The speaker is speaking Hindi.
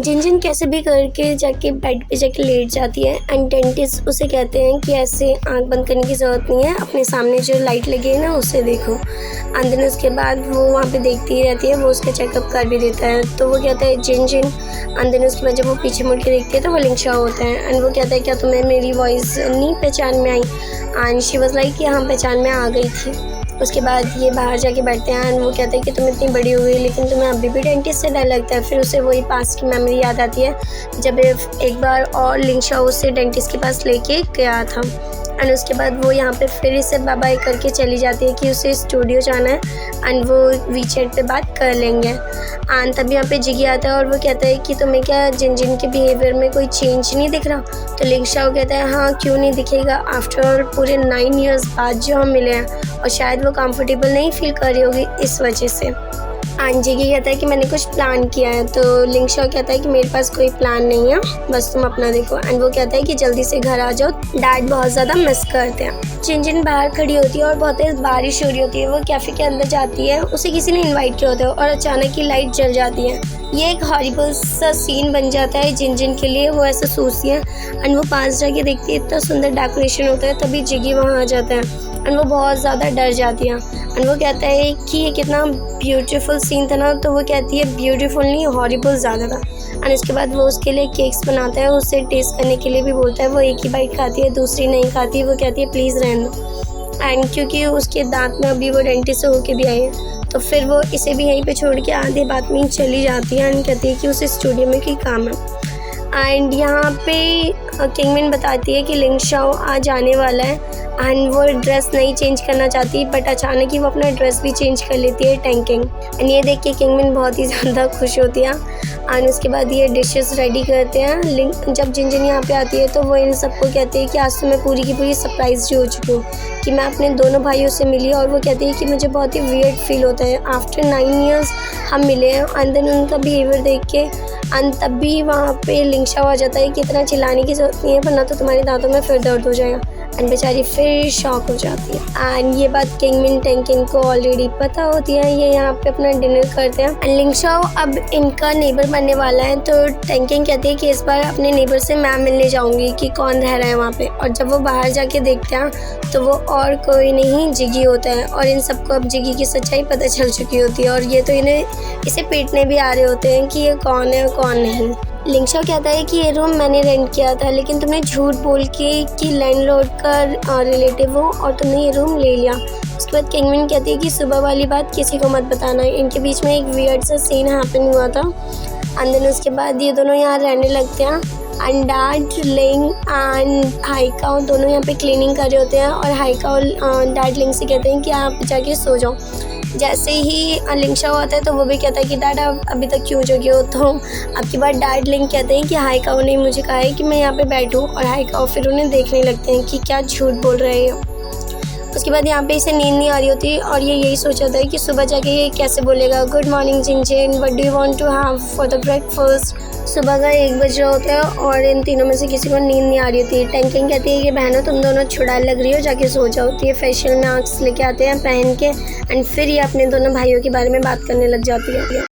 जिनजिन कैसे भी करके जाके बेड पे जाके लेट जाती है एंड डेंटिस्ट उसे कहते हैं कि ऐसे आंख बंद करने की ज़रूरत नहीं है, अपने सामने जो लाइट लगी है ना उसे देखो। एंड देन उसके बाद वो वहाँ पे देखती ही रहती है, वो उसका चेकअप कर भी देता है। तो वो कहता है जिनजिन। एंड देन उसके बाद जब वो पीछे मुड़ के देखती है तो वो लिंगशा होता है एंड वो कहता है क्या तुम्हें मेरी वॉइस नहीं पहचान में आई? एंड शी वाज लाइक कि हाँ पहचान में आ गई थी। उसके बाद ये बाहर जाके बैठते हैं एंड वो कहते हैं कि तुम इतनी बड़ी हो गई लेकिन तुम्हें अभी भी डेंटिस्ट से डर लगता है। फिर उसे वही पास्ट की मेमोरी याद आती है जब एक बार और लिंगशा उसे डेंटिस्ट के पास लेके गया था। एंड उसके बाद वो यहाँ पे फिर इसे बाय बाय करके चली जाती है कि उसे स्टूडियो जाना है एंड वो वीचैट पे बात कर लेंगे। एंड तब यहाँ पे जिगी आता है और वो कहता है कि तुम्हें क्या जिनजिन के बिहेवियर में कोई चेंज नहीं दिख रहा? तो लिंगशा वो कहता है हाँ क्यों नहीं दिखेगा, आफ्टर ऑल पूरे 9 ईयर्स बाद जो हम मिले हैं और शायद वो कंफर्टेबल नहीं फील कर रही होगी इस वजह से। जिगी कहता है कि मैंने कुछ प्लान किया है। तो लिंगशा कहता है कि मेरे पास कोई प्लान नहीं है, बस तुम अपना देखो। एंड वो कहता है कि जल्दी से घर आ जाओ, डैड बहुत ज़्यादा मिस करते हैं। जिनजिन बाहर खड़ी होती है और बहुत तेज बारिश हो रही होती है। वो कैफ़े के अंदर जाती है, उसे किसी ने इन्वाइट किया होता है और अचानक ही लाइट जल जाती है। ये एक हॉरिबल सा सीन बन जाता है जिनजिन के लिए। वो ऐसे सोचती है एंड वो पास जाके देखती है इतना सुंदर डेकोरेशन होता है। तभी जिगी वहाँ आ जाता है एंड वो बहुत ज़्यादा डर जाती है एंड वो कहता है कि ये कितना ब्यूटीफुल सीन था ना। तो वो कहती है ब्यूटीफुल नहीं, हॉरिबल ज़्यादा था। एंड उसके बाद वो उसके लिए केक्स बनाता है, उसे टेस्ट करने के लिए भी बोलता है। वो एक ही बाइट खाती है, दूसरी नहीं खाती। वो कहती है प्लीज़ रहने दो। एंड क्योंकि उसके दांत में अभी वो डेंटिस्ट से होके भी आई है तो फिर वो इसे भी यहीं पे छोड़ के आधे बात में ही चली जाती है एंड कहती है कि उसे स्टूडियो में कोई काम है। एंड यहाँ पे किंगमिन बताती है कि लिंगशाओ आज आने वाला है एंड वो ड्रेस नहीं चेंज करना चाहती बट अचानक ही वो अपना ड्रेस भी चेंज कर लेती है टैंकिंग। एंड ये देख के किंगमिन बहुत ही ज़्यादा खुश होती है। एंड उसके बाद ये डिशेस रेडी करते हैं। जब जिनजिन यहाँ पे आती है तो वो इन सबको कहते हैं कि आज तो मैं पूरी की पूरी सरप्राइज हो चुकी हूँ कि मैं अपने दोनों भाइयों से मिली। और वो कहती है कि मुझे बहुत ही वियर्ड फील होता है, आफ्टर 9 ईयर्स हम मिले हैं। एंड देन उनका बिहेवियर देख के एंड तब भी वहाँ पे लिंगशा आ जाता है कि इतना चिल्लाने की ज़रूरत नहीं है वरना तो तुम्हारे दांतों में फिर दर्द हो जाएगा। एंड बेचारी फिर शॉक हो जाती है। एंड ये बात किंगमिन टैंकिंग को ऑलरेडी पता होती है। ये यहाँ पे अपना डिनर करते हैं एंड लिंगशाओ अब इनका नेबर बनने वाला है। तो टैंकिंग कहती है कि इस बार अपने नेबर से मैं मिलने जाऊँगी कि कौन रह रहा है वहाँ पे। और जब वो बाहर जाके देखते हैं तो वो और कोई नहीं जिगी होता है। और इन सबको अब जिगी की सच्चाई पता चल चुकी होती है और ये तो इसे पीटने भी आ रहे होते हैं कि ये कौन है और कौन नहीं। लिंगशा कहता है कि ये रूम मैंने रेंट किया था लेकिन तुमने झूठ बोल के कि लैंडलॉर्ड का रिलेटिव हो और तुमने ये रूम ले लिया। उसके बाद किंगमिन कहती है कि सुबह वाली बात किसी को मत बताना। इनके बीच में एक वियर्ड सा सीन हैपन हुआ था। एंड देन उसके बाद ये दोनों यहाँ रहने लगते हैं एंड डैड लिंग एंड हाइकाओ दोनों यहाँ पे क्लीनिंग कर रहे होते हैं। और हाइकाओ डैड लिंग से कहते हैं कि आप जाके सो जाओ। जैसे ही लिंगशा आता है तो वो भी कहता है कि डैड आप अभी तक क्यों जगे हो? तो आपकी बात डैड लिंग कहते हैं कि हाइकाओ ने मुझे कहा है कि मैं यहाँ पे बैठूँ। और हाइकाओ फिर उन्हें देखने लगते हैं कि क्या झूठ बोल रहे हो। उसके बाद यहाँ पे इसे नींद नहीं आ रही होती और ये यही सोच होता है कि सुबह जाके ये कैसे बोलेगा गुड मॉर्निंग जिनजिन, what do you want to have for the breakfast. सुबह का 1 बज रहा होता है और इन तीनों में से किसी को नींद नहीं आ रही होती। टैंकिंग कहती है कि बहनों तुम दोनों छुड़ाने लग रही हो, जाके सो जाओ। तो ये फेशियल मास्क लेके आते हैं पहन के एंड फिर ये अपने दोनों भाइयों के बारे में बात करने लग जाती है।